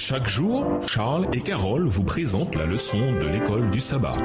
Chaque jour, Charles et Carole vous présentent la leçon de l'école du sabbat.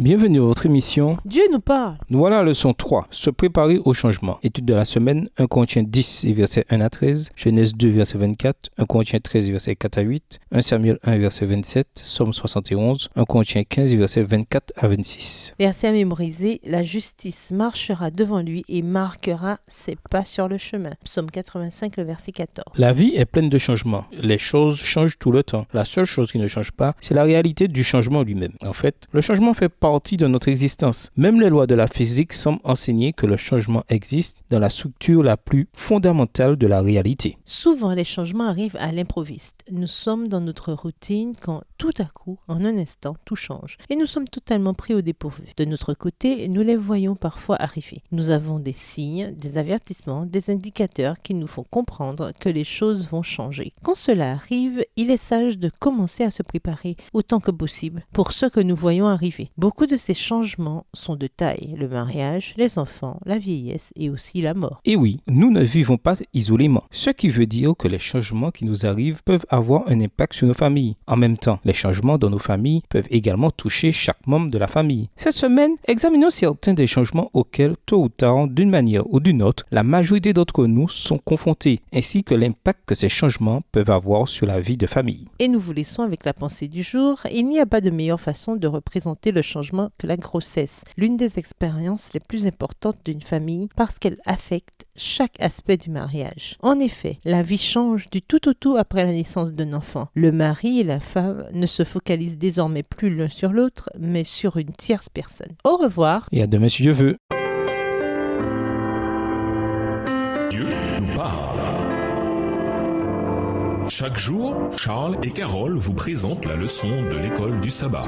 Bienvenue à votre émission Dieu nous parle. Nous voilà à leçon 3, se préparer au changement. Étude de la semaine, 1 Corinthiens 10, versets 1 à 13, Genèse 2, verset 24, 1 Corinthiens 13, verset 4 à 8, 1 Samuel 1, verset 27, Somme 71, 1 Corinthiens 15, verset 24 à 26. Verset à mémoriser, la justice marchera devant lui et marquera ses pas sur le chemin. Psaume 85, le verset 14. La vie est pleine de changements. Les choses changent tout le temps. La seule chose qui ne change pas, c'est la réalité du changement lui-même. En fait, le changement fait partie de notre existence. Même les lois de la physique semblent enseigner que le changement existe dans la structure la plus fondamentale de la réalité. Souvent, les changements arrivent à l'improviste. Nous sommes dans notre routine quand tout à coup, en un instant, tout change. Et nous sommes totalement pris au dépourvu. De notre côté, nous les voyons parfois arriver. Nous avons des signes, des avertissements, des indicateurs qui nous font comprendre que les choses vont changer. Quand cela arrive, il est sage de commencer à se préparer autant que possible pour ce que nous voyons arriver. Beaucoup de ces changements sont de taille. Le mariage, les enfants, la vieillesse et aussi la mort. Et oui, nous ne vivons pas isolément. Ce qui veut dire que les changements qui nous arrivent peuvent avoir un impact sur nos familles. En même temps, les changements dans nos familles peuvent également toucher chaque membre de la famille. Cette semaine, examinons certains des changements auxquels, tôt ou tard, d'une manière ou d'une autre, la majorité d'entre nous sont confrontés, ainsi que l'impact que ces changements peuvent avoir sur la vie de famille. Et nous vous laissons avec la pensée du jour. Il n'y a pas de meilleure façon de représenter le changement que la grossesse, l'une des expériences les plus importantes d'une famille parce qu'elle affecte chaque aspect du mariage. En effet, la vie change du tout au tout après la naissance d'un enfant. Le mari et la femme ne se focalisent désormais plus l'un sur l'autre, mais sur une tierce personne. Au revoir. Et à demain si Dieu veut. Dieu nous parle. Chaque jour, Charles et Carole vous présentent la leçon de l'école du sabbat.